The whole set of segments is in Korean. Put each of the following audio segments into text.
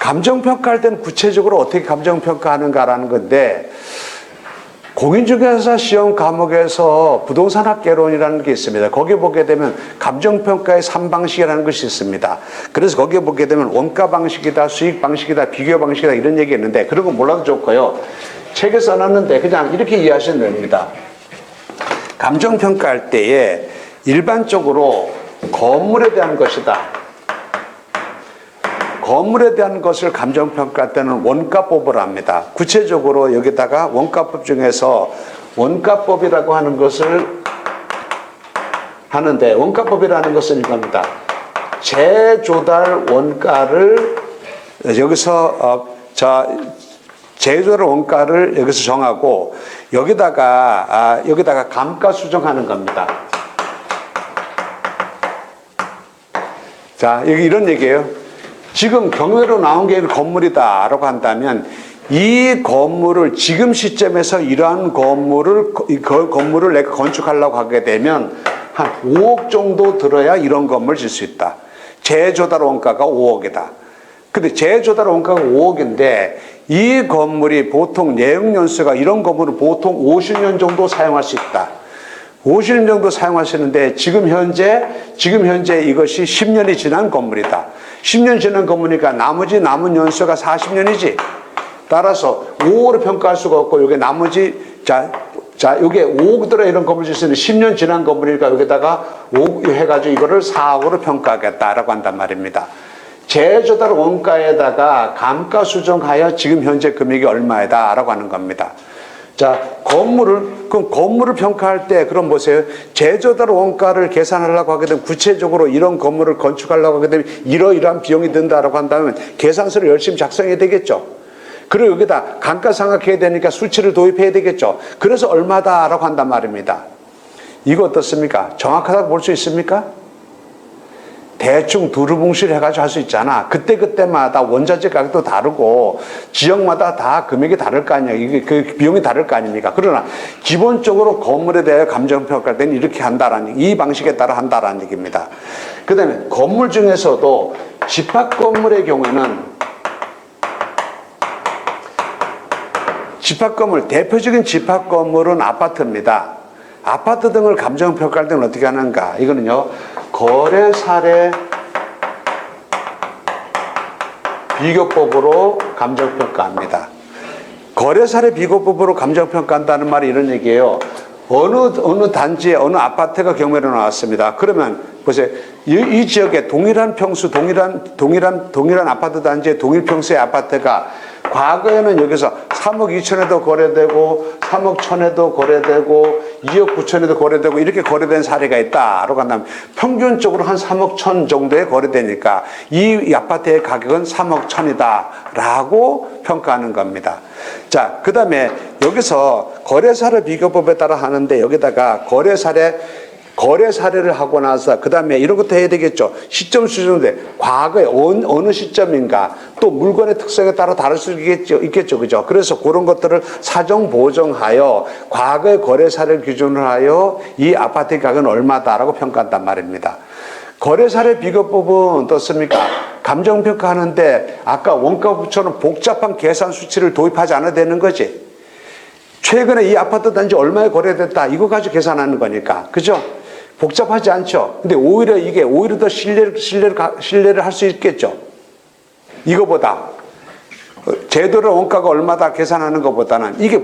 감정평가할 때는 구체적으로 어떻게 감정평가하는가라는 건데, 공인중개사 시험 과목에서 부동산학개론이라는 게 있습니다. 거기에 보게 되면 감정평가의 3방식이라는 것이 있습니다. 그래서 거기에 보게 되면 원가 방식이다, 수익 방식이다, 비교 방식이다 이런 얘기 있는데, 그런 거 몰라도 좋고요. 책에 써놨는데 그냥 이렇게 이해하시면 됩니다. 감정평가할 때에 일반적으로 건물에 대한 것이다. 건물에 대한 것을 감정평가할 때는 원가법을 합니다. 구체적으로 여기다가 원가법 중에서 원가법이라고 하는 것을 하는데, 원가법이라는 것은 이겁니다. 재조달 원가를 여기서 재조달 원가를 여기서 정하고 여기다가 감가 수정하는 겁니다. 자, 여기 이런 얘기예요. 지금 경매로 나온 게 건물이다 라고 한다면, 이 건물을 지금 시점에서 이러한 건물을 내가 건축하려고 하게 되면 한 5억 정도 들어야 이런 건물을 질 수 있다. 재조달 원가가 5억이다. 근데 재조달 원가가 5억인데 이 건물이 보통 내역연수가, 이런 건물은 보통 50년 정도 사용할 수 있다. 50년 정도 사용하시는데 지금 현재 이것이 10년이 지난 건물이다. 10년 지난 건물이니까 나머지 남은 연수가 40년이지. 따라서 5억으로 평가할 수가 없고, 요게 나머지, 요게 5억 들어 이런 건물 짓으면 10년 지난 건물이니까 여기다가 5억 해가지고 이거를 4억으로 평가하겠다라고 한단 말입니다. 재조달 원가에다가 감가 수정하여 지금 현재 금액이 얼마이다라고 하는 겁니다. 자, 그럼 건물을 평가할 때, 그럼 보세요. 재조달 원가를 계산하려고 하게 되면, 구체적으로 이런 건물을 건축하려고 하게 되면 이러이러한 비용이 든다라고 한다면 계산서를 열심히 작성해야 되겠죠. 그리고 여기다 감가상각해야 되니까 수치를 도입해야 되겠죠. 그래서 얼마다라고 한단 말입니다. 이거 어떻습니까? 정확하다고 볼 수 있습니까? 대충 두루뭉실 해가지고 할 수 있잖아. 그때마다 원자재 가격도 다르고 지역마다 다 금액이 다를 거 아니야. 이게 그 비용이 다를 거 아닙니까? 그러나 기본적으로 건물에 대해 감정평가할 때는 이렇게 한다라는, 이 방식에 따라 한다라는 얘기입니다. 그 다음에 건물 중에서도 집합건물의 경우에는, 대표적인 집합건물은 아파트입니다. 아파트 등을 감정평가할 때는 어떻게 하는가? 이거는요, 거래 사례 비교법으로 감정평가합니다. 거래 사례 비교법으로 감정평가한다는 말이 이런 얘기예요. 어느 단지에 어느 아파트가 경매로 나왔습니다. 그러면 보세요. 이 지역에 동일한 평수, 동일한 아파트 단지에 동일 평수의 아파트가 과거에는 여기서 3억 2천에도 거래되고 3억 1천에도 거래되고 2억 9천에도 거래되고 이렇게 거래된 사례가 있다라고 한다면, 평균적으로 한 3억 1천 정도에 거래되니까 이 아파트의 가격은 3억 1천이다 라고 평가하는 겁니다. 자, 그 다음에 여기서 거래사례 비교법에 따라 하는데, 여기다가 거래 사례를 하고 나서 그 다음에 이런 것도 해야 되겠죠. 시점 수준인데 과거에 어느 시점인가, 또 물건의 특성에 따라 다를 수 있겠죠. 그죠? 그래서 그런 것들을 사정 보정하여 과거의 거래 사례를 기준으로 하여 이 아파트의 가격은 얼마다라고 평가한단 말입니다. 거래 사례 비교법은 어떻습니까? 감정평가하는데 아까 원가법처럼 복잡한 계산 수치를 도입하지 않아도 되는 거지. 최근에 이 아파트 단지 얼마에 거래됐다, 이거 가지고 계산하는 거니까. 그죠? 복잡하지 않죠. 근데 오히려 더 신뢰를 할 수 있겠죠. 이거보다 제도로 원가가 얼마다 계산하는 것보다는 이게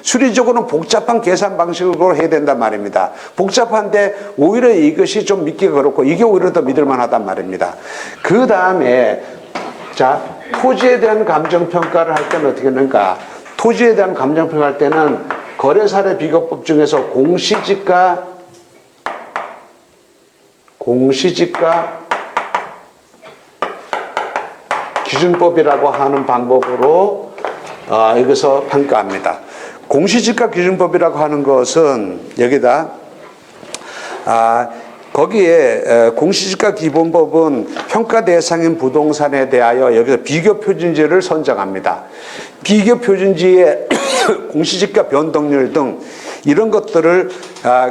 수리적으로는 복잡한 계산 방식으로 해야 된단 말입니다. 복잡한데 오히려 이것이 좀 믿기가 그렇고 이게 오히려 더 믿을만 하단 말입니다. 그 다음에 자, 토지에 대한 감정평가를 할 때는 어떻게 하는가? 토지에 대한 감정평가할 때는 거래사례 비교법 중에서 공시지가 기준법이라고 하는 방법으로 여기서 평가합니다. 공시지가 기준법이라고 하는 것은 여기다 거기에 공시지가 기본법은 평가 대상인 부동산에 대하여 여기서 비교 표준지를 선정합니다. 비교 표준지의 공시지가 변동률 등 이런 것들을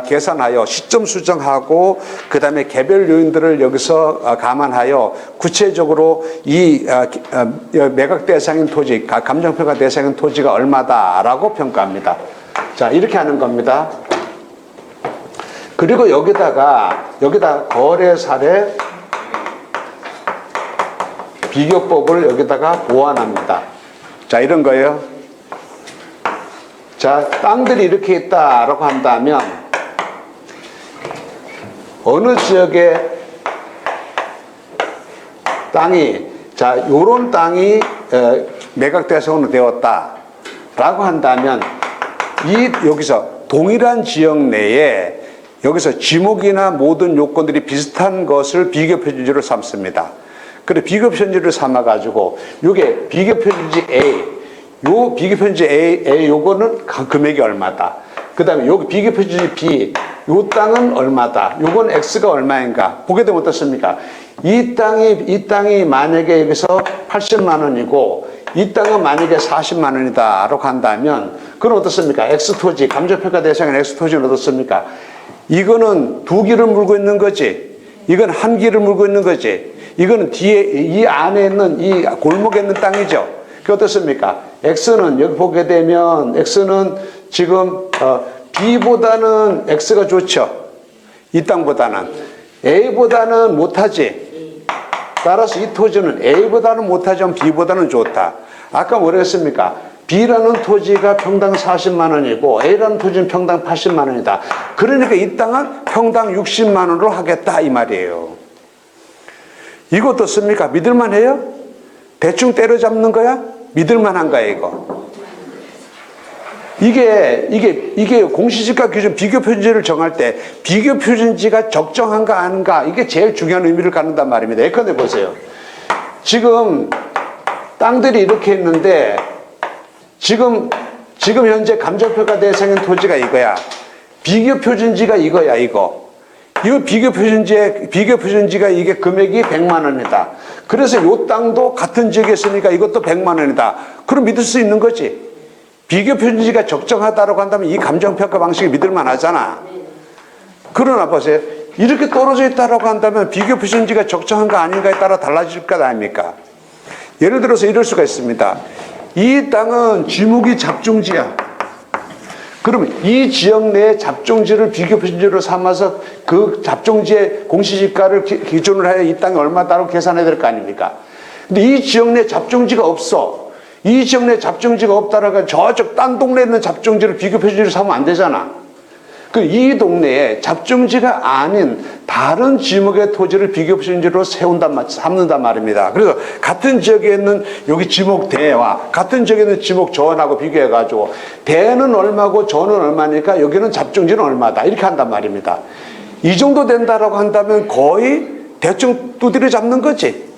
계산하여 시점 수정하고 그다음에 개별 요인들을 여기서 감안하여 구체적으로 이 매각 대상인 토지, 감정평가 대상인 토지가 얼마다라고 평가합니다. 자, 이렇게 하는 겁니다. 그리고 여기다 거래 사례 비교법을 여기다가 보완합니다. 자, 이런 거예요. 자, 땅들이 이렇게 있다라고 한다면 어느 지역에 땅이, 자, 요런 땅이 매각 대상으로 되었다라고 한다면 여기서 동일한 지역 내에 여기서 지목이나 모든 요건들이 비슷한 것을 비교 표준지로 삼습니다. 그래, 비교 표준지를 삼아가지고 요게 비교 표준지 A, 요 비교 표준지 A 요거는 금액이 얼마다. 그 다음에 요 비교 표준지 B, 요 땅은 얼마다. 요건 X가 얼마인가. 보게 되면 어떻습니까? 이 땅이 만약에 여기서 80만 원이고 이 땅은 만약에 40만 원이다라고 한다면 그건 어떻습니까? X토지, 감정평가 대상인 X토지는 어떻습니까? 이거는 두 길을 물고 있는 거지. 이건 한 길을 물고 있는 거지. 이거는 뒤에 이 안에 있는 이 골목에 있는 땅이죠. 그 어떻습니까? X는 여기 보게 되면 X는 지금 B보다는 X가 좋죠. 이 땅보다는 A보다는 못하지. 따라서 이 토지는 A보다는 못하지만 B보다는 좋다. 아까 뭐라 했습니까? B라는 토지가 평당 40만 원이고 A라는 토지는 평당 80만 원이다. 그러니까 이 땅은 평당 60만 원으로 하겠다 이 말이에요. 이거 어떻습니까? 믿을만 해요? 대충 때려잡는 거야? 믿을만한가 이거? 이게 공시지가 기준 비교 표준지를 정할 때 비교 표준지가 적정한가 아닌가 이게 제일 중요한 의미를 갖는단 말입니다. 예컨대 보세요. 지금 땅들이 이렇게 있는데 지금 현재 감정평가 대상인 토지가 이거야. 비교 표준지가 이거야, 이거. 이거 비교 표준지가 이게 금액이 100만 원이다. 그래서 요 땅도 같은 지역에 있으니까 이것도 100만 원이다. 그럼 믿을 수 있는 거지. 비교 표준지가 적정하다고 한다면 이 감정평가 방식이 믿을만 하잖아. 그러나 보세요. 이렇게 떨어져 있다고 한다면 비교 표준지가 적정한가 아닌가에 따라 달라질 것 아닙니까? 예를 들어서 이럴 수가 있습니다. 이 땅은 지목이 잡종지야. 그러면 이 지역 내의 잡종지를 비교 표준지로 삼아서 그 잡종지의 공시지가를 기준으로 하여 이 땅이 얼마다라고 계산해야 될 거 아닙니까? 근데 이 지역 내에 잡종지가 없어. 이 지역 내에 잡종지가 없다라고 저쪽 딴 동네에 있는 잡종지를 비교 표준지로 삼으면 안 되잖아. 이 동네에 잡종지가 아닌 다른 지목의 토지를 비교 표준지로 삼는단 말입니다. 그래서 같은 지역에 있는 여기 지목 대와 같은 지역에 있는 지목 전하고 비교해가지고 대는 얼마고 전은 얼마니까 여기는 잡종지는 얼마다 이렇게 한단 말입니다. 이 정도 된다라고 한다면 거의 대충 두드려 잡는 거지.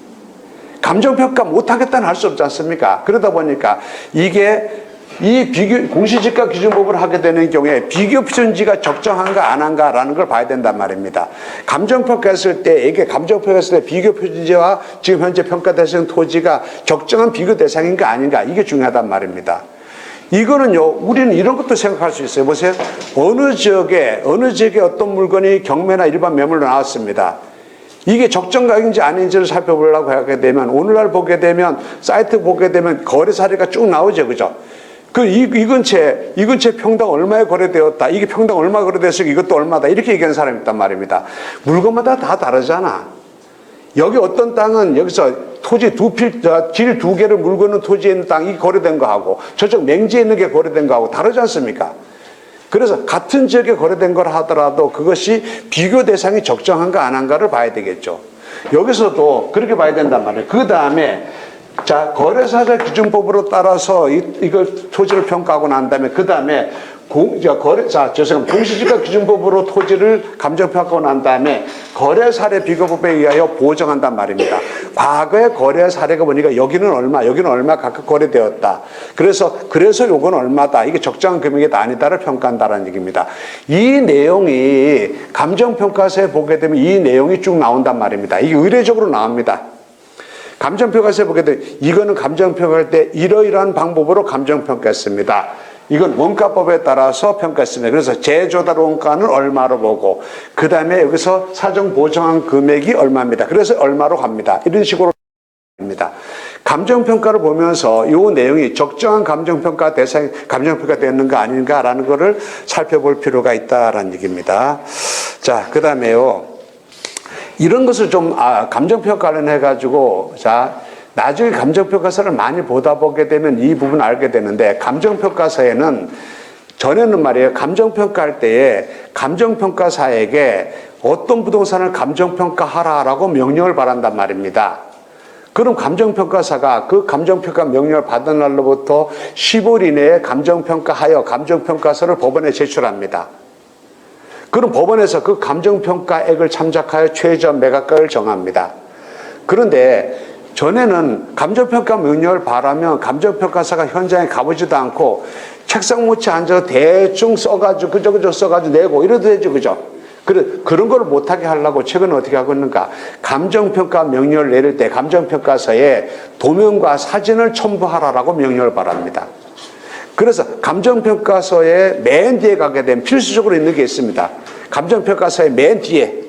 감정평가 못하겠다는 할 수 없지 않습니까? 그러다 보니까 이게 이 공시지가 기준법을 하게 되는 경우에 비교 표준지가 적정한가 안 한가라는 걸 봐야 된단 말입니다. 감정평가했을 때 이게 감정평가했을 때 비교 표준지와 지금 현재 평가대상 토지가 적정한 비교 대상인가 아닌가 이게 중요하단 말입니다. 이거는요 우리는 이런 것도 생각할 수 있어요. 보세요. 어느 지역에 어떤 물건이 경매나 일반 매물로 나왔습니다. 이게 적정 가격인지 아닌지를 살펴보려고 하게 되면 오늘날 보게 되면 사이트 보게 되면 거래 사례가 쭉 나오죠. 그죠? 이 근처에 평당 얼마에 거래되었다. 이게 평당 얼마 거래됐으니까 이것도 얼마다. 이렇게 얘기하는 사람이 있단 말입니다. 물건마다 다 다르잖아. 여기 어떤 땅은 여기서 토지 길 두 개를 물고 있는 토지에 있는 땅이 거래된 거하고 저쪽 맹지에 있는 게 거래된 거하고 다르지 않습니까? 그래서 같은 지역에 거래된 걸 하더라도 그것이 비교 대상이 적정한가 안 한가를 봐야 되겠죠. 여기서도 그렇게 봐야 된단 말이에요. 그 다음에 자, 거래사자 기준법으로 따라서 이걸 토지를 평가하고 난 다음에 그 다음에 공시지가 기준법으로 토지를 감정평가하고 난 다음에 거래사례 비교법에 의하여 보정한단 말입니다. 과거의 거래 사례가 보니까 여기는 얼마 각각 거래되었다. 그래서 요건 얼마다. 이게 적정한 금액이 아니다를 평가한다는 얘기입니다. 이 내용이 감정평가서에 보게 되면 이 내용이 쭉 나온단 말입니다. 이게 의례적으로 나옵니다. 감정평가서에 보게 되면 이거는 감정평가할 때 이러이러한 방법으로 감정평가했습니다. 이건 원가법에 따라서 평가했습니다. 그래서 재조달 원가는 얼마로 보고 그 다음에 여기서 사정 보정한 금액이 얼마입니다. 그래서 얼마로 갑니다. 이런 식으로 입니다. 감정평가를 보면서 이 내용이 적정한 감정평가 대상, 감정평가 되는가 아닌가라는 것을 살펴볼 필요가 있다라는 얘기입니다. 자, 그 다음에요. 이런 것을 좀, 감정평가 관련해가지고, 자, 나중에 감정평가서를 많이 보다 보게 되면 이 부분을 알게 되는데, 감정평가서에는 전에는 말이에요. 감정평가할 때에 감정평가사에게 어떤 부동산을 감정평가하라라고 명령을 바란단 말입니다. 그럼 감정평가사가 그 감정평가 명령을 받은 날로부터 10일 이내에 감정평가하여 감정평가서를 법원에 제출합니다. 그럼 법원에서 그 감정평가액을 참작하여 최저 매각가를 정합니다. 그런데 전에는 감정평가 명령을 바라면 감정평가사가 현장에 가보지도 않고 책상 못에 앉아서 대충 써가지고 그저 써가지고 내고 이래도 되죠, 그죠? 그런 걸 못하게 하려고 최근에 어떻게 하고 있는가? 감정평가 명령을 내릴 때 감정평가서에 도면과 사진을 첨부하라라고 명령을 바랍니다. 그래서 감정평가서의 맨 뒤에 가게 되면 필수적으로 있는 게 있습니다. 감정평가서의 맨 뒤에.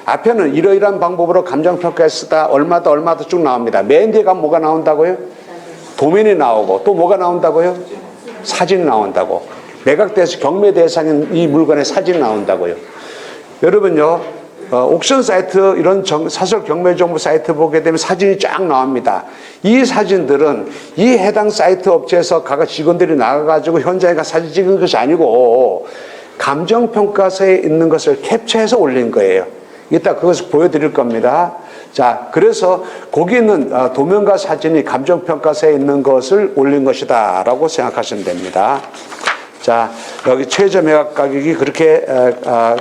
앞에는 이러이러한 방법으로 감정평가했다 얼마다 쭉 나옵니다. 맨 뒤에 가면 뭐가 나온다고요? 도면이 나오고 또 뭐가 나온다고요? 사진이 나온다고. 매각돼서 경매 대상인 이 물건의 사진이 나온다고요. 여러분요, 옥션 사이트 이런 사설 경매 정보 사이트 보게 되면 사진이 쫙 나옵니다. 이 사진들은 이 해당 사이트 업체에서 각 직원들이 나가가지고 현장에 가 사진 찍은 것이 아니고 감정평가서에 있는 것을 캡처해서 올린 거예요. 이따 그것을 보여드릴 겁니다. 자, 그래서 거기 있는 도면과 사진이 감정평가서에 있는 것을 올린 것이다 라고 생각하시면 됩니다. 자, 여기 최저 매각 가격이 그렇게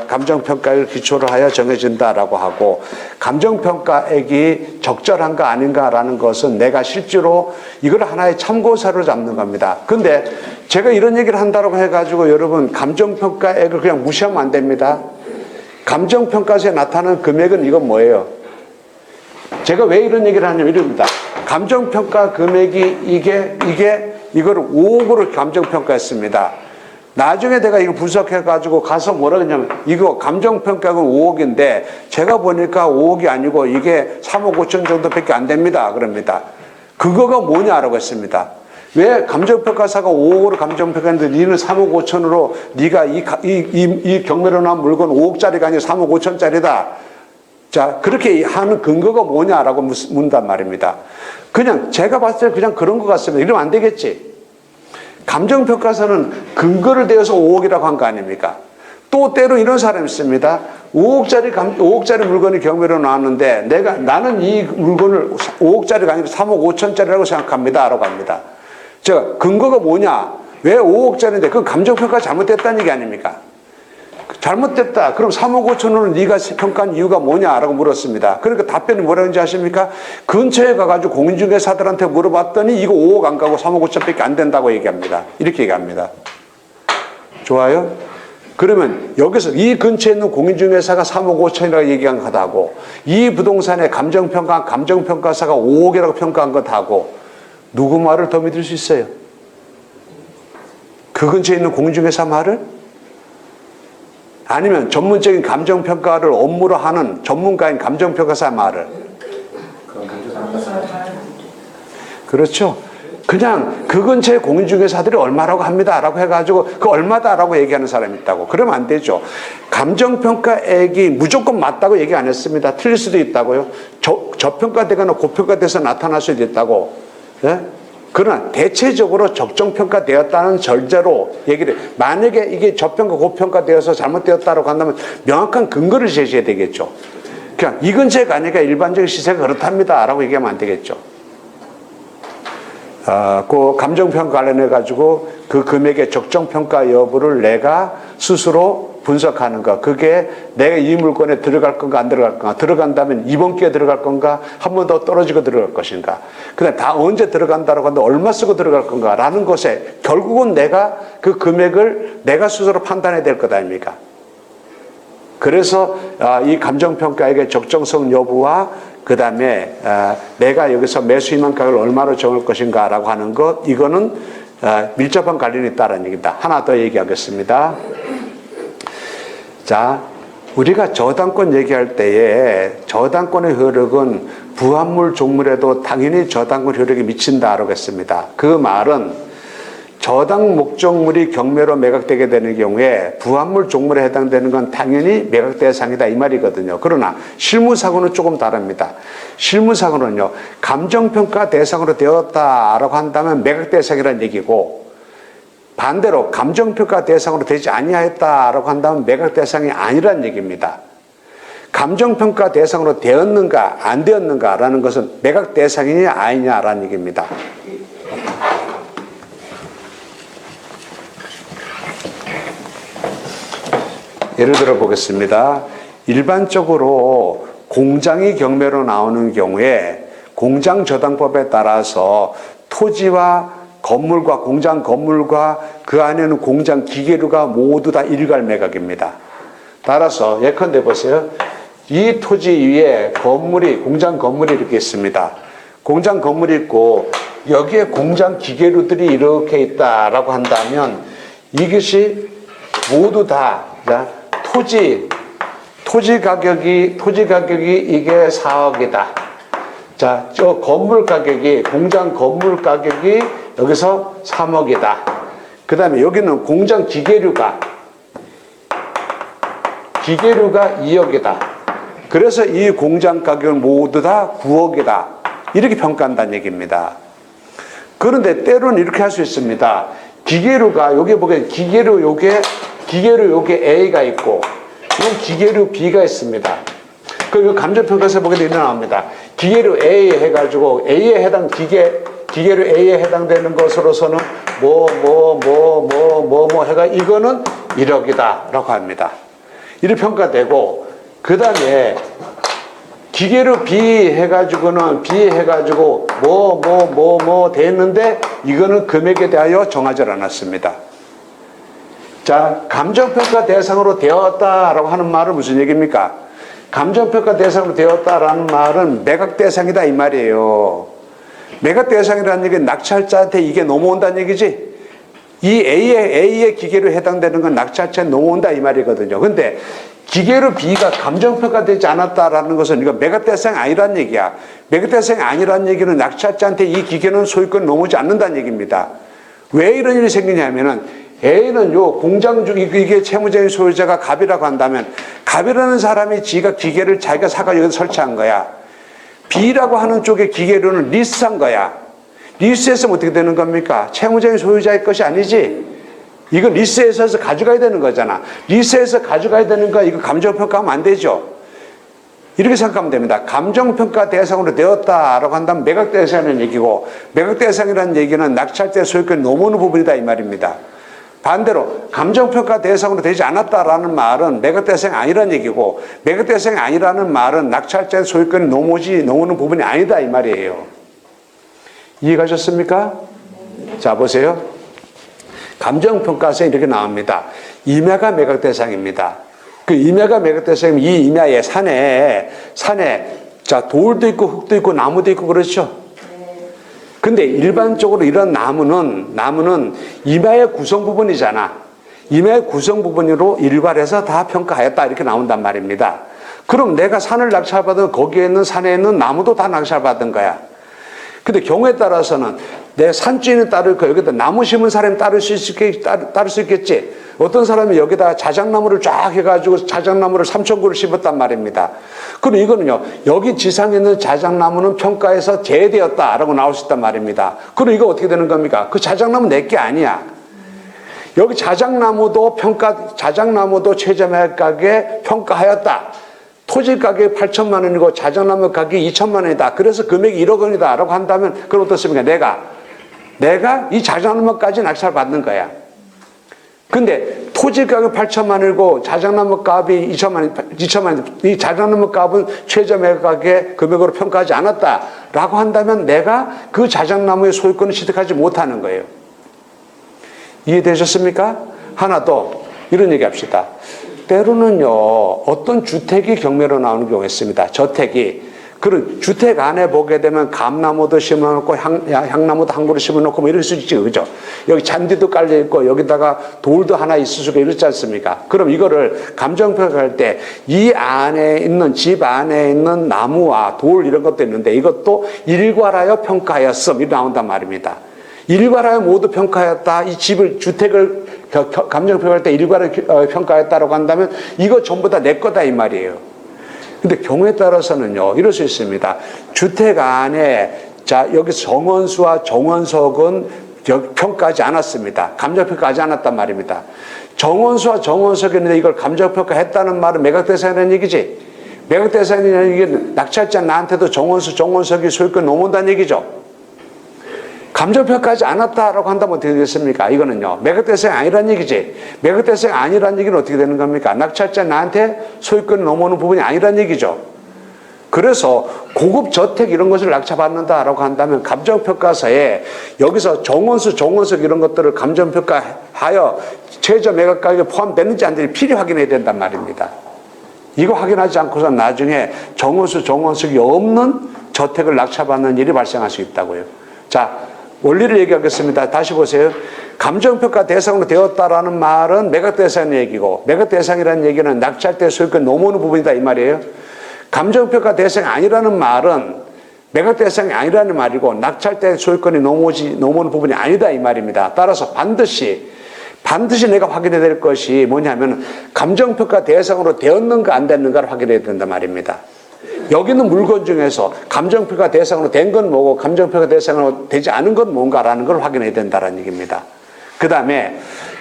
감정평가를 기초로 하여 정해진다라고 하고 감정평가액이 적절한가 아닌가라는 것은 내가 실제로 이걸 하나의 참고사로 잡는 겁니다. 근데 제가 이런 얘기를 한다고 해가지고 여러분 감정평가액을 그냥 무시하면 안 됩니다. 감정평가서에 나타나는 금액은 이건 뭐예요? 제가 왜 이런 얘기를 하냐면 이럽니다. 감정평가 금액이 이거를 5억으로 감정평가했습니다. 나중에 내가 이거 분석해가지고 가서 뭐라 그러냐면 이거 감정평가액은 5억인데 제가 보니까 5억이 아니고 이게 3억 5천 정도밖에 안 됩니다. 그럽니다. 그거가 뭐냐라고 했습니다. 왜 감정평가사가 5억으로 감정평가했는데 니는 3억 5천으로 네가 이 경매로 나온 물건 5억짜리가 아니라 3억 5천짜리다. 자, 그렇게 하는 근거가 뭐냐라고 묻는단 말입니다. 그냥 제가 봤을 때 그냥 그런 것 같습니다. 이러면 안 되겠지. 감정평가서는 근거를 대어서 5억이라고 한 거 아닙니까? 또 때로 이런 사람이 있습니다. 5억짜리 물건이 경매로 나왔는데 나는 이 물건을 5억짜리가 아니라 3억 5천짜리라고 생각합니다. 라고 합니다. 제가 근거가 뭐냐? 왜 5억짜리인데 그건 감정평가 잘못됐다는 얘기 아닙니까? 잘못됐다. 그럼 3억 5천원을 네가 평가한 이유가 뭐냐라고 물었습니다. 그러니까 답변이 뭐라는지 아십니까? 근처에 가가지고 공인중개사들한테 물어봤더니 이거 5억 안 가고 3억 5천밖에 안 된다고 얘기합니다. 이렇게 얘기합니다. 좋아요? 그러면 여기서 이 근처에 있는 공인중개사가 3억 5천이라고 얘기한 것하고 이 부동산의 감정평가사가 5억이라고 평가한 것하고 누구 말을 더 믿을 수 있어요? 그 근처에 있는 공인중개사 말을? 아니면 전문적인 감정평가를 업무로 하는 전문가인 감정평가사 말을? 그렇죠. 그냥 그 근처에 공인중개사들이 얼마라고 합니다 라고 해가지고 그 얼마다라고 얘기하는 사람이 있다고. 그러면 안 되죠. 감정평가액이 무조건 맞다고 얘기 안 했습니다. 틀릴 수도 있다고요. 저평가되거나 고평가돼서 나타날 수도 있다고. 예? 그러나 대체적으로 적정평가되었다는 절제로 얘기를 만약에 이게 저평가 고평가되어서 잘못되었다고 한다면 명확한 근거를 제시해야 되겠죠. 그냥 이 근처가 아니라 일반적인 시세가 그렇답니다 라고 얘기하면 안 되겠죠. 그 감정평가 관련해 가지고 그 금액의 적정평가 여부를 내가 스스로 분석하는 것. 그게 내가 이 물건에 들어갈 건가 안 들어갈 건가. 들어간다면 이번 기회에 들어갈 건가 한 번 더 떨어지고 들어갈 것인가. 그다음에 다 언제 들어간다라고 하는데 얼마 쓰고 들어갈 건가 라는 것에 결국은 내가 그 금액을 내가 스스로 판단해야 될 것 아닙니까? 그래서 이 감정평가액의 적정성 여부와 그 다음에 내가 여기서 매수 희망 가격을 얼마로 정할 것인가 라고 하는 것, 이거는 밀접한 관련이 있다는 얘기입니다. 하나 더 얘기하겠습니다. 자, 우리가 저당권 얘기할 때에 저당권의 효력은 부합물 종물에도 당연히 저당권 효력이 미친다라고 했습니다. 그 말은 저당 목적물이 경매로 매각되게 되는 경우에 부합물 종물에 해당되는 건 당연히 매각 대상이다 이 말이거든요. 그러나 실무상으로는 조금 다릅니다. 실무상으로는요, 감정평가 대상으로 되었다라고 한다면 매각 대상이라는 얘기고, 반대로 감정평가 대상으로 되지 아니하였다라고 한다면 매각 대상이 아니라는 얘기입니다. 감정평가 대상으로 되었는가 안 되었는가라는 것은 매각 대상이냐 아니냐라는 얘기입니다. 예를 들어 보겠습니다. 일반적으로 공장이 경매로 나오는 경우에 공장저당법에 따라서 토지와 건물과 공장 건물과 그 안에는 공장 기계류가 모두 다 일괄 매각입니다. 따라서 예컨대 보세요. 이 토지 위에 공장 건물이 이렇게 있습니다. 공장 건물이 있고 여기에 공장 기계류들이 이렇게 있다라고 한다면 이것이 모두 다 토지 가격이 이게 4억이다. 자, 저 건물 가격이, 공장 건물 가격이 여기서 3억이다. 그 다음에 여기는 공장 기계류가 2억이다. 그래서 이 공장 가격은 모두 다 9억이다. 이렇게 평가한다는 얘기입니다. 그런데 때로는 이렇게 할 수 있습니다. 기계류가, 여기 보게 기계류 요게 A가 있고, 이건 기계류 B가 있습니다. 그리고 감정평가에서 보게 되면 나옵니다. 기계류 A 해가지고, A에 해당, 기계류 A에 해당되는 것으로서는 해가, 이거는 1억이다. 라고 합니다. 이렇게 평가되고, 그 다음에, 기계류 B 해가지고는, 됐는데, 이거는 금액에 대하여 정하지 않았습니다. 자, 감정평가 대상으로 되었다라고 하는 말은 무슨 얘기입니까? 감정평가 대상으로 되었다라는 말은 매각 대상이다 이 말이에요. 매각 대상이라는 얘기는 낙찰자한테 이게 넘어온다는 얘기지. 이 A의 기계로 해당되는 건 낙찰자에 넘어온다 이 말이거든요. 근데 기계로 B가 감정평가 되지 않았다라는 것은 이거 매각 대상이 아니라는 얘기야. 매각 대상이 아니라는 얘기는 낙찰자한테 이 기계는 소유권이 넘어오지 않는다는 얘기입니다. 왜 이런 일이 생기냐면은 A는 공장 중 이게 채무자인 소유자가 갑이라고 한다면 갑이라는 사람이 지가 기계를 자기가 사가 여기서 설치한 거야. B라고 하는 쪽의 기계료는 리스한 거야. 리스했으면 어떻게 되는 겁니까? 채무자인 소유자의 것이 아니지. 이거 리스해서 가져가야 되는 거잖아. 리스해서 가져가야 되는 거 이거 감정평가하면 안 되죠. 이렇게 생각하면 됩니다. 감정평가 대상으로 되었다라고 한다면 매각 대상이라는 얘기고, 매각 대상이라는 얘기는 낙찰자 소유권이 넘어오는 부분이다 이 말입니다. 반대로 감정평가 대상으로 되지 않았다라는 말은 매각 대상이 아니라는 얘기고, 매각 대상이 아니라는 말은 낙찰자의 소유권이 넘어오는 부분이 아니다 이 말이에요. 이해가셨습니까? 자, 보세요. 감정평가서에 이렇게 나옵니다. 임야가 매각 대상입니다. 그 임야가 매각 대상이면 이 임야의 산에 자, 돌도 있고 흙도 있고 나무도 있고 그렇죠. 근데 일반적으로 이런 나무는 임야의 구성 부분이잖아. 임야의 구성 부분으로 일괄해서 다 평가하였다 이렇게 나온단 말입니다. 그럼 내가 산을 낙찰받은 거기에 있는 산에 있는 나무도 다 낙찰받은 거야. 근데 경우에 따라서는 내 산주인은 따를 거 여기다 나무 심은 사람이 따를 수 있겠지. 어떤 사람이 여기다 자작나무를 쫙 해가지고 자작나무를 3,000그루 심었단 말입니다. 그럼 이거는요, 여기 지상에 있는 자작나무는 평가에서 제외되었다라고 나올 수 있단 말입니다. 그럼 이거 어떻게 되는 겁니까? 그 자작나무 내게 아니야. 여기 자작나무도 최저 매각 가격에 평가하였다. 토지 가격이 8천만 원이고 자작나무 가격이 2천만 원이다. 그래서 금액이 1억 원이다. 라고 한다면, 그럼 어떻습니까? 내가 이 자작나무까지 낙찰 받는 거야. 근데 토지 가격 8천만 원이고 자작나무 값이 2천만 원, 이 자작나무 값은 최저 매각 가격의 금액으로 평가하지 않았다. 라고 한다면 내가 그 자작나무의 소유권을 취득하지 못하는 거예요. 이해되셨습니까? 하나 더, 이런 얘기 합시다. 때로는요, 어떤 주택이 경매로 나오는 경우가 있습니다. 저택이. 그런 주택 안에 보게 되면 감나무도 심어놓고 향나무도 한 그루 심어놓고 뭐 이럴 수 있죠. 그죠? 여기 잔디도 깔려있고 여기다가 돌도 하나 있을 수가 이렇지 않습니까? 그럼 이거를 감정평가할 때 이 안에 있는 집 안에 있는 나무와 돌 이런 것도 있는데 이것도 일괄하여 평가하였음 이렇게 나온단 말입니다. 일괄하여 모두 평가하였다. 이 집을 주택을 감정평가할 때 일괄하여 평가하였다라고 한다면 이거 전부 다 내 거다 이 말이에요. 근데 경우에 따라서는요, 이럴 수 있습니다. 주택 안에, 자, 여기 정원수와 정원석은 평가하지 않았습니다. 감정평가하지 않았단 말입니다. 정원수와 정원석이 있는데 이걸 감정평가했다는 말은 매각대상이라는 얘기지. 매각대상이라는 얘기는 낙찰자 나한테도 정원수, 정원석이 소유권 넘어온다는 얘기죠. 감정평가하지 않았다라고 한다면 어떻게 되겠습니까? 이거는요, 매각대상이 아니라는 얘기지. 매각대상이 아니라는 얘기는 어떻게 되는 겁니까? 낙찰자 나한테 소유권이 넘어오는 부분이 아니라는 얘기죠. 그래서 고급 저택 이런 것을 낙찰받는다라고 한다면 감정평가서에 여기서 정원수, 정원석 이런 것들을 감정평가하여 최저 매각 가격에 포함되는지 안 되는지 필히 확인해야 된단 말입니다. 이거 확인하지 않고서 나중에 정원수, 정원석이 없는 저택을 낙찰받는 일이 발생할 수 있다고요. 자, 원리를 얘기하겠습니다. 다시 보세요. 감정평가 대상으로 되었다라는 말은 매각대상 얘기고, 매각대상이라는 얘기는 낙찰대 소유권 넘어오는 부분이다 이 말이에요. 감정평가 대상이 아니라는 말은 매각대상이 아니라는 말이고, 낙찰대 소유권이 넘어오는 부분이 아니다 이 말입니다. 따라서 반드시 내가 확인해야 될 것이 뭐냐면 감정평가 대상으로 되었는가 안 됐는가를 확인해야 된단 말입니다. 여기 있는 물건 중에서 감정평가 대상으로 된 건 뭐고 감정평가 대상으로 되지 않은 건 뭔가라는 걸 확인해야 된다는 얘기입니다. 그 다음에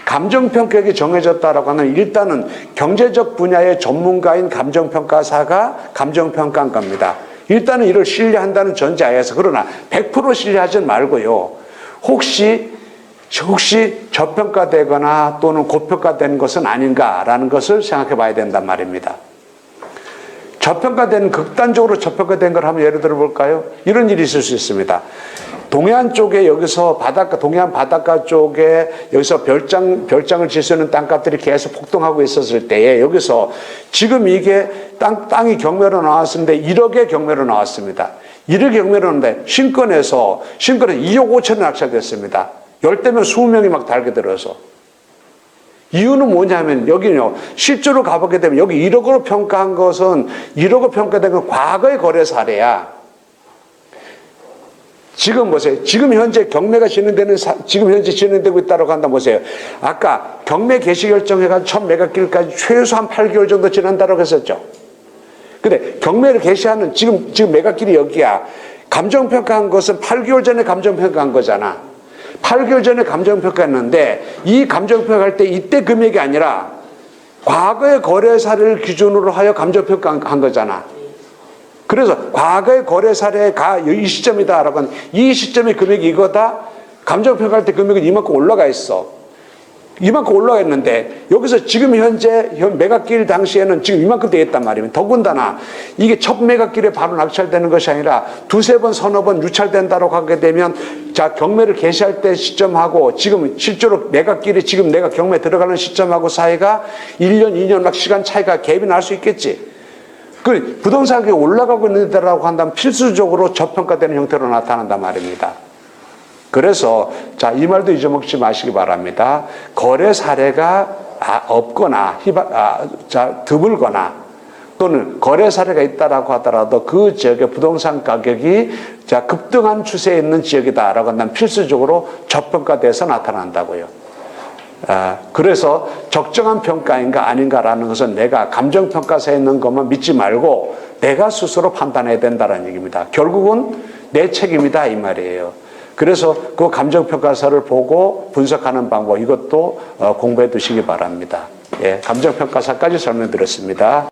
감정평가액이 정해졌다라고 하면 일단은 경제적 분야의 전문가인 감정평가사가 감정평가한 겁니다. 일단은 이를 신뢰한다는 전제하에서, 그러나 100% 신뢰하지 말고요. 혹시 저평가되거나 또는 고평가된 것은 아닌가라는 것을 생각해 봐야 된단 말입니다. 저평가된, 극단적으로 저평가된 걸 한번 예를 들어 볼까요? 이런 일이 있을 수 있습니다. 동해안 쪽에 여기서 동해안 바닷가 쪽에 여기서 별장을 질 수 있는 땅값들이 계속 폭등하고 있었을 때에 여기서 지금 이게 땅이 경매로 나왔는데 1억의 경매로 나왔습니다. 1억 경매로 나왔는데 신권에서 2억 5천에 낙찰됐습니다. 10대면 20명이 막 달게 들어서. 이유는 뭐냐면 여기는요, 실제로 가보게 되면 여기 1억으로 평가한 것은 1억으로 평가된 건 과거의 거래 사례야. 지금 보세요. 지금 현재 경매가 지금 현재 진행되고 있다고 한다 보세요. 아까 경매 개시 결정해가지고 첫 매각기일까지 최소한 8개월 정도 지난다고 했었죠. 근데 경매를 개시하는 지금 매각기일이 여기야. 감정평가한 것은 8개월 전에 감정평가한 거잖아. 8개월 전에 감정평가했는데 이 감정평가할 때 이때 금액이 아니라 과거의 거래 사례를 기준으로 하여 감정평가한 거잖아. 그래서 과거의 거래 사례가 이 시점이다라고 하는, 이 시점의 금액이 이거다. 감정평가할 때 금액은 이만큼 올라가 있어. 이만큼 올라가 있는데 여기서 지금 현재 매각기일 당시에는 지금 이만큼 되어 있단 말이에요. 더군다나 이게 첫 매각기일에 바로 낙찰되는 것이 아니라 두세 번 서너 번 유찰된다고 하게 되면, 자, 경매를 개시할 때 시점하고 지금 실제로 매각기일이 지금 내가 경매 들어가는 시점하고 사이가 1년 2년 막 시간 차이가 갭이 날 수 있겠지. 그 부동산 가격이 올라가고 있는 데라고 한다면 필수적으로 저평가되는 형태로 나타난단 말입니다. 그래서 자, 이 말도 잊어먹지 마시기 바랍니다. 거래 사례가 없거나 드물거나 또는 거래 사례가 있다라고 하더라도 그 지역의 부동산 가격이 자, 급등한 추세에 있는 지역이다라고 한다면 필수적으로 저평가돼서 나타난다고요. 그래서 적정한 평가인가 아닌가라는 것은 내가 감정평가서에 있는 것만 믿지 말고 내가 스스로 판단해야 된다는 얘기입니다. 결국은 내 책임이다 이 말이에요. 그래서 그 감정평가서를 보고 분석하는 방법, 이것도 공부해 두시기 바랍니다. 예, 감정평가서까지 설명드렸습니다.